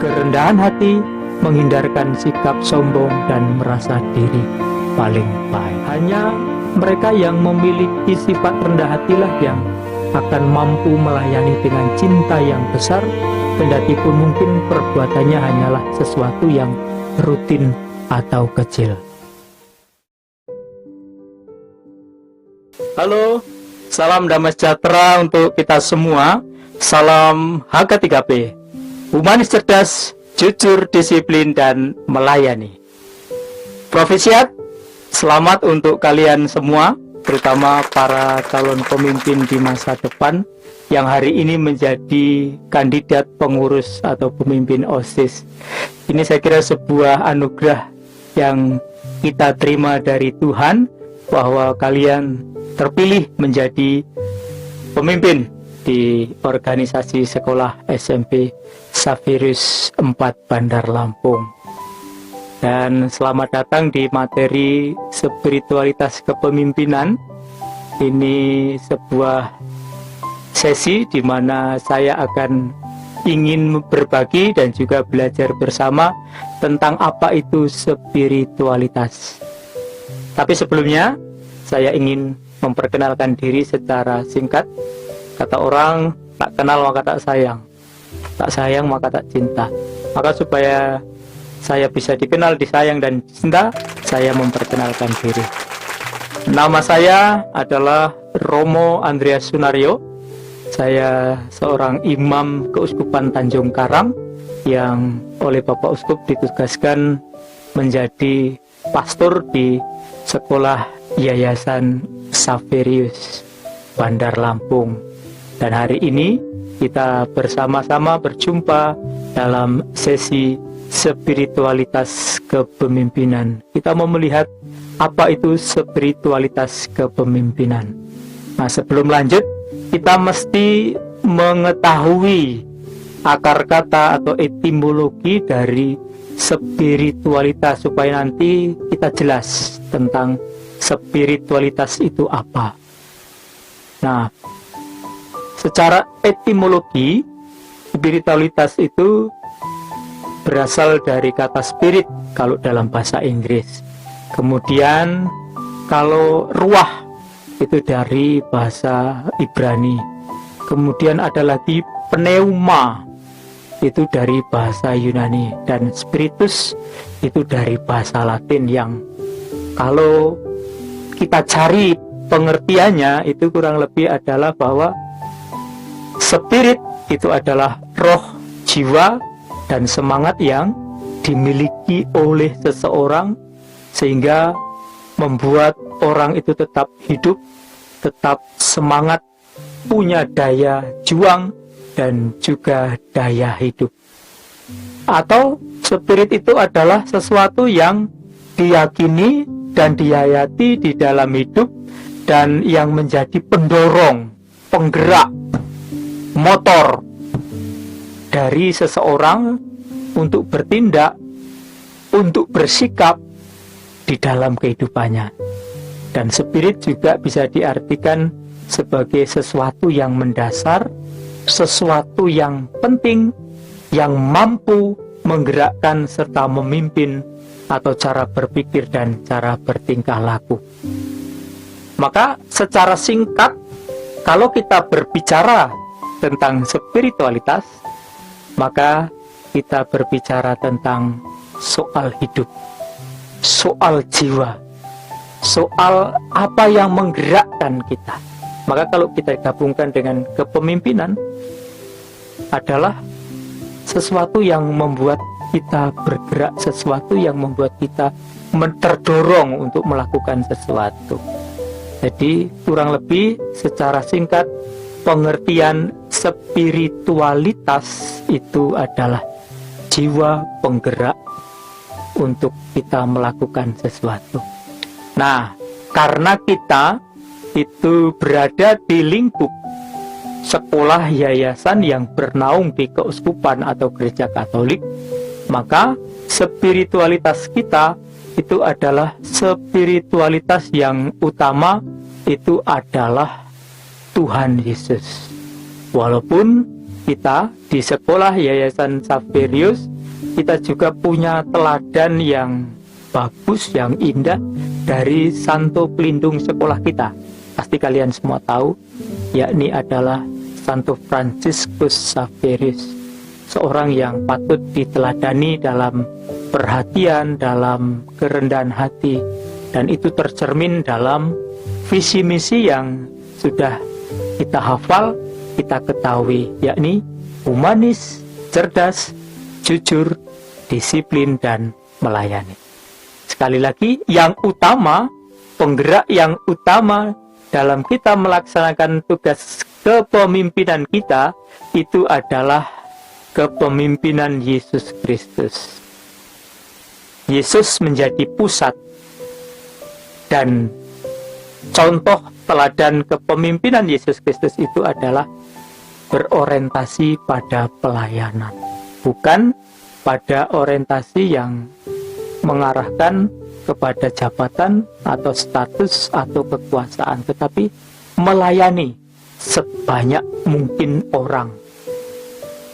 kerendahan hati, menghindarkan sikap sombong dan merasa diri paling baik. Hanya mereka yang memiliki sifat rendah hatilah yang akan mampu melayani dengan cinta yang besar, kendati pun mungkin perbuatannya hanyalah sesuatu yang rutin atau kecil. Halo, salam damai sejahtera untuk kita semua. Salam HK3P, humanis cerdas, jujur, disiplin, dan melayani. Profesiat, selamat untuk kalian semua, terutama para calon pemimpin di masa depan yang hari ini menjadi kandidat pengurus atau pemimpin OSIS. Ini saya kira sebuah anugerah yang kita terima dari Tuhan, bahwa kalian terpilih menjadi pemimpin di organisasi sekolah SMP Xaverius 4 Bandar Lampung. Dan selamat datang di materi spiritualitas kepemimpinan. Ini sebuah sesi di mana saya akan ingin berbagi dan juga belajar bersama tentang apa itu spiritualitas. Tapi sebelumnya saya ingin memperkenalkan diri secara singkat. Kata orang, tak kenal maka tak sayang, tak sayang maka tak cinta. Maka supaya saya bisa dikenal, disayang, dan cinta, saya memperkenalkan diri. Nama saya adalah Romo Andreas Sunario. Saya seorang imam Keuskupan Tanjung Karang yang oleh Bapak Uskup ditugaskan menjadi pastor di sekolah Yayasan Xaverius Bandar Lampung. Dan hari ini kita bersama-sama berjumpa dalam sesi spiritualitas kepemimpinan. Kita mau melihat apa itu spiritualitas kepemimpinan. Nah, sebelum lanjut, kita mesti mengetahui akar kata atau etimologi dari spiritualitas supaya nanti kita jelas tentang spiritualitas itu apa. Nah, secara etimologi, spiritualitas itu berasal dari kata spirit kalau dalam bahasa Inggris. Kemudian kalau ruah itu dari bahasa Ibrani. Kemudian ada lagi pneuma, itu dari bahasa Yunani. Dan spiritus itu dari bahasa Latin yang kalau kita cari pengertiannya itu kurang lebih adalah bahwa spirit itu adalah roh, jiwa, dan semangat yang dimiliki oleh seseorang sehingga membuat orang itu tetap hidup, tetap semangat, punya daya juang, dan juga daya hidup. Atau spirit itu adalah sesuatu yang diyakini dan dihayati di dalam hidup dan yang menjadi pendorong, penggerak, motor dari seseorang untuk bertindak, untuk bersikap di dalam kehidupannya. Dan spirit juga bisa diartikan sebagai sesuatu yang mendasar, sesuatu yang penting, yang mampu menggerakkan serta memimpin atau cara berpikir dan cara bertingkah laku. Maka secara singkat, kalau kita berbicara tentang spiritualitas, maka kita berbicara tentang soal hidup, soal jiwa, soal apa yang menggerakkan kita. Maka kalau kita gabungkan dengan kepemimpinan, adalah sesuatu yang membuat kita bergerak, sesuatu yang membuat kita terdorong untuk melakukan sesuatu. Jadi kurang lebih secara singkat, pengertian spiritualitas itu adalah jiwa penggerak untuk kita melakukan sesuatu. Nah, karena kita itu berada di lingkup sekolah yayasan yang bernaung di keuskupan atau gereja Katolik, maka spiritualitas kita itu adalah spiritualitas yang utama, itu adalah Tuhan Yesus. Walaupun kita di sekolah Yayasan Xaverius, kita juga punya teladan yang bagus, yang indah dari santo pelindung sekolah kita. Pasti kalian semua tahu, yakni adalah Santo Fransiskus Xaverius, seorang yang patut diteladani dalam perhatian, dalam kerendahan hati, dan itu tercermin dalam visi misi yang sudah kita hafal, kita ketahui, yakni humanis, cerdas, jujur, disiplin, dan melayani. Sekali lagi, yang utama, penggerak yang utama dalam kita melaksanakan tugas kepemimpinan kita, itu adalah kepemimpinan Yesus Kristus. Yesus menjadi pusat, dan contoh teladan kepemimpinan Yesus Kristus itu adalah berorientasi pada pelayanan, bukan pada orientasi yang mengarahkan kepada jabatan atau status atau kekuasaan, tetapi melayani sebanyak mungkin orang.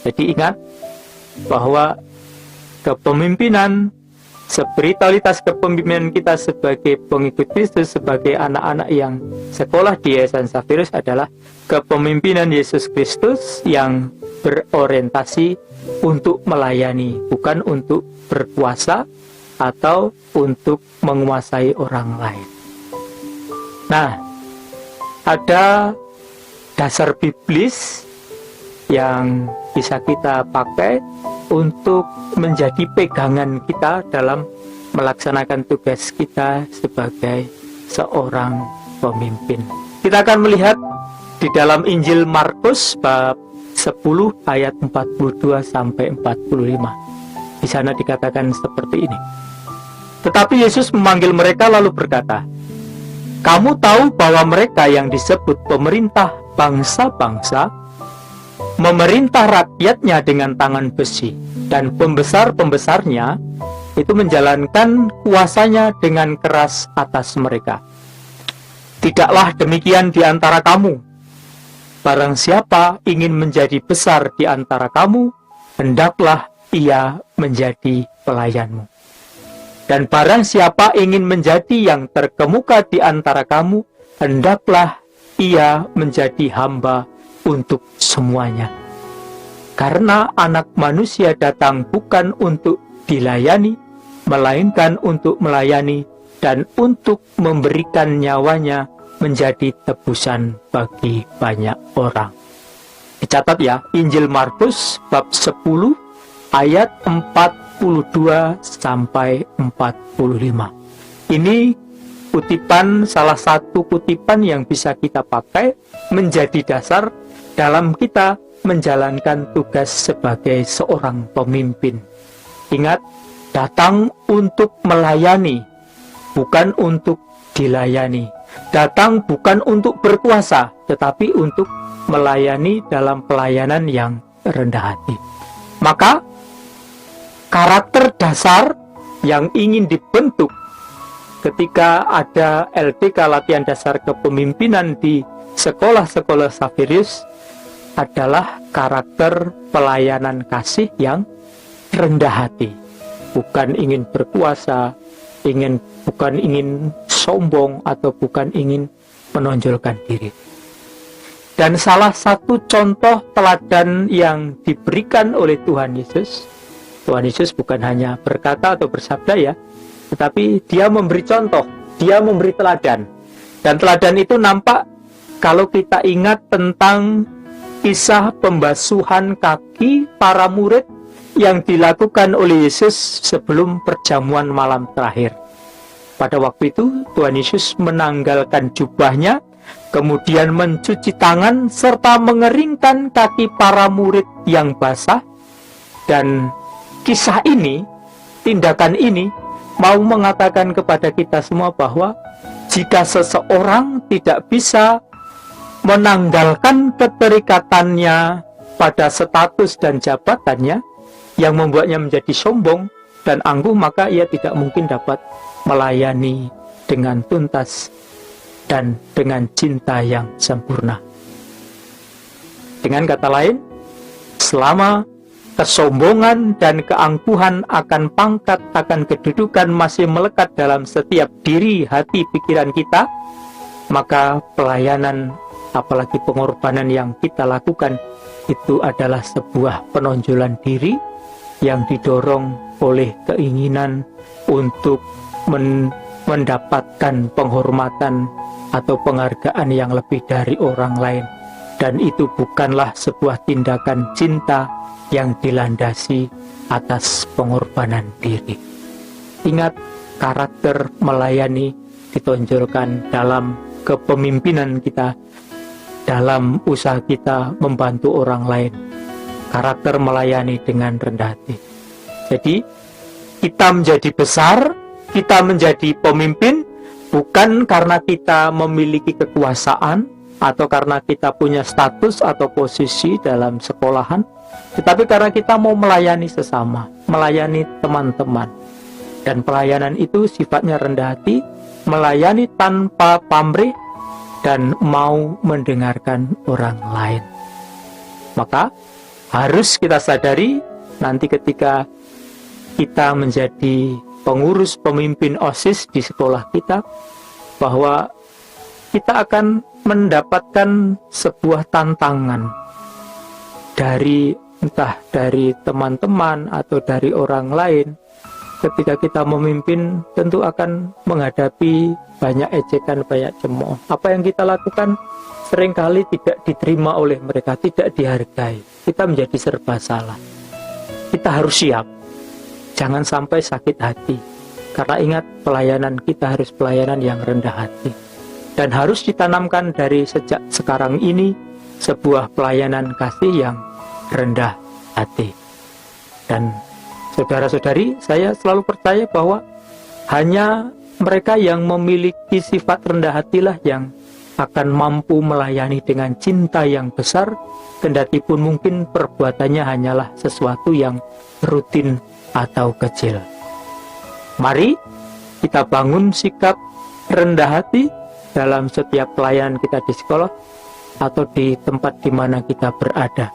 Jadi ingat bahwa kepemimpinan, spiritualitas kepemimpinan kita sebagai pengikut Kristus, sebagai anak-anak yang sekolah di Yayasan Xaverius adalah kepemimpinan Yesus Kristus yang berorientasi untuk melayani, bukan untuk berkuasa atau untuk menguasai orang lain. Nah, ada dasar biblis yang bisa kita pakai untuk menjadi pegangan kita dalam melaksanakan tugas kita sebagai seorang pemimpin. Kita akan melihat di dalam Injil Markus bab 10 ayat 42 sampai 45. Di sana dikatakan seperti ini. Tetapi Yesus memanggil mereka lalu berkata, "Kamu tahu bahwa mereka yang disebut pemerintah bangsa-bangsa memerintah rakyatnya dengan tangan besi, dan pembesar-pembesarnya itu menjalankan kuasanya dengan keras atas mereka. Tidaklah demikian di antara kamu. Barang siapa ingin menjadi besar di antara kamu, hendaklah ia menjadi pelayanmu. Dan barang siapa ingin menjadi yang terkemuka di antara kamu, hendaklah ia menjadi hamba untuk semuanya. Karena Anak Manusia datang bukan untuk dilayani, melainkan untuk melayani dan untuk memberikan nyawanya menjadi tebusan bagi banyak orang." Dicatat ya, Injil Markus bab 10 ayat 42 sampai 45. Ini kutipan, salah satu kutipan yang bisa kita pakai menjadi dasar dalam kita menjalankan tugas sebagai seorang pemimpin. Ingat, datang untuk melayani, bukan untuk dilayani. Datang bukan untuk berkuasa, tetapi untuk melayani dalam pelayanan yang rendah hati. Maka karakter dasar yang ingin dibentuk ketika ada LDK, latihan dasar kepemimpinan di sekolah-sekolah Xaverius, adalah karakter pelayanan kasih yang rendah hati, bukan ingin berkuasa, bukan ingin sombong, atau bukan ingin menonjolkan diri. Dan salah satu contoh teladan yang diberikan oleh Tuhan Yesus bukan hanya berkata atau bersabda ya, tetapi dia memberi contoh, dia memberi teladan. Dan teladan itu nampak kalau kita ingat tentang kisah pembasuhan kaki para murid yang dilakukan oleh Yesus sebelum perjamuan malam terakhir. Pada waktu itu Tuhan Yesus menanggalkan jubahnya, kemudian mencuci tangan serta mengeringkan kaki para murid yang basah. Dan kisah ini, tindakan ini mau mengatakan kepada kita semua bahwa jika seseorang tidak bisa menanggalkan keterikatannya pada status dan jabatannya yang membuatnya menjadi sombong dan angkuh, maka ia tidak mungkin dapat melayani dengan tuntas dan dengan cinta yang sempurna. Dengan kata lain, selama kesombongan dan keangkuhan akan pangkat, akan kedudukan masih melekat dalam setiap diri, hati, pikiran kita, maka pelayanan, apalagi pengorbanan yang kita lakukan, itu adalah sebuah penonjolan diri yang didorong oleh keinginan untuk mendapatkan penghormatan atau penghargaan yang lebih dari orang lain. Dan itu bukanlah sebuah tindakan cinta yang dilandasi atas pengorbanan diri. Ingat, karakter melayani ditonjolkan dalam kepemimpinan kita, dalam usaha kita membantu orang lain. Karakter melayani dengan rendah hati. Jadi, kita menjadi besar, kita menjadi pemimpin, bukan karena kita memiliki kekuasaan, atau karena kita punya status atau posisi dalam sekolahan, tetapi karena kita mau melayani sesama, melayani teman-teman. Dan pelayanan itu sifatnya rendah hati, melayani tanpa pamrih, dan mau mendengarkan orang lain. Maka harus kita sadari nanti ketika kita menjadi pengurus pemimpin OSIS di sekolah kita, bahwa kita akan mendapatkan sebuah tantangan dari entah dari teman-teman atau dari orang lain. Ketika kita memimpin, tentu akan menghadapi banyak ejekan, banyak cemooh. Apa yang kita lakukan seringkali tidak diterima oleh mereka, tidak dihargai. Kita menjadi serba salah. Kita harus siap, jangan sampai sakit hati. Karena ingat, pelayanan kita harus pelayanan yang rendah hati. Dan harus ditanamkan dari sejak sekarang ini sebuah pelayanan kasih yang rendah hati. Dan saudara-saudari, saya selalu percaya bahwa hanya mereka yang memiliki sifat rendah hatilah yang akan mampu melayani dengan cinta yang besar, kendati pun mungkin perbuatannya hanyalah sesuatu yang rutin atau kecil. Mari kita bangun sikap rendah hati dalam setiap pelayanan kita di sekolah atau di tempat di mana kita berada.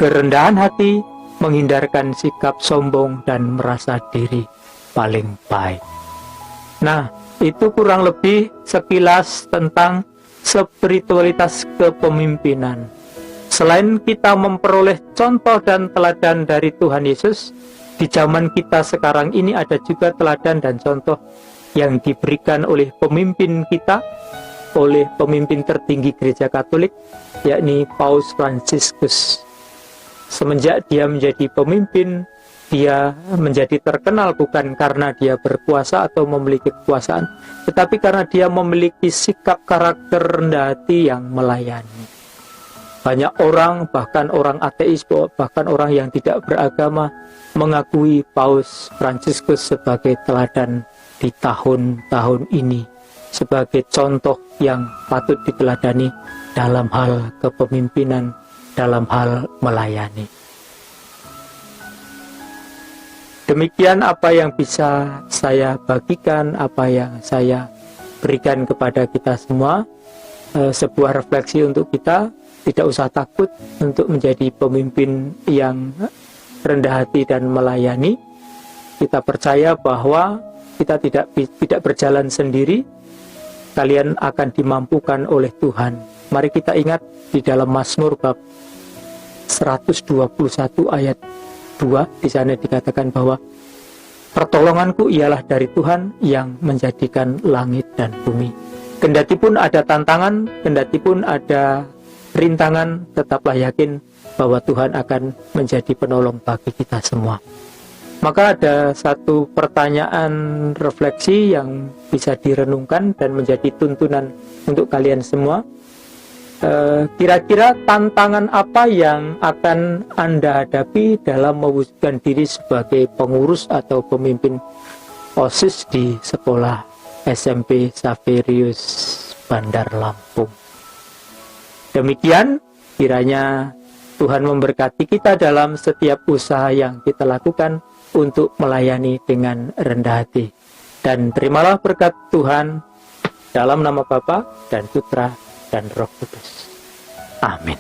Kerendahan hati menghindarkan sikap sombong dan merasa diri paling baik. Nah, itu kurang lebih sekilas tentang spiritualitas kepemimpinan. Selain kita memperoleh contoh dan teladan dari Tuhan Yesus, di zaman kita sekarang ini ada juga teladan dan contoh yang diberikan oleh pemimpin kita, oleh pemimpin tertinggi Gereja Katolik, yakni Paus Fransiskus. Semenjak dia menjadi pemimpin, dia menjadi terkenal bukan karena dia berkuasa atau memiliki kekuasaan, tetapi karena dia memiliki sikap karakter rendah hati yang melayani. Banyak orang, bahkan orang ateis, bahkan orang yang tidak beragama, mengakui Paus Fransiskus sebagai teladan di tahun-tahun ini, sebagai contoh yang patut diteladani dalam hal kepemimpinan, dalam hal melayani. Demikian apa yang bisa saya bagikan, apa yang saya berikan kepada kita semua, sebuah refleksi untuk kita. Tidak usah takut untuk menjadi pemimpin yang rendah hati dan melayani. Kita percaya bahwa kita tidak berjalan sendiri, kalian akan dimampukan oleh Tuhan. Mari kita ingat di dalam Mazmur bab 121 ayat 2, di sana dikatakan bahwa pertolonganku ialah dari Tuhan yang menjadikan langit dan bumi. Kendati pun ada tantangan, kendati pun ada rintangan, tetaplah yakin bahwa Tuhan akan menjadi penolong bagi kita semua. Maka ada satu pertanyaan refleksi yang bisa direnungkan dan menjadi tuntunan untuk kalian semua. Kira-kira tantangan apa yang akan Anda hadapi dalam mewujudkan diri sebagai pengurus atau pemimpin OSIS di sekolah SMP Xaverius Bandar Lampung? Demikian, kiranya Tuhan memberkati kita dalam setiap usaha yang kita lakukan untuk melayani dengan rendah hati. Dan terimalah berkat Tuhan dalam nama Bapa dan Putra dan Roh Kudus. Amin.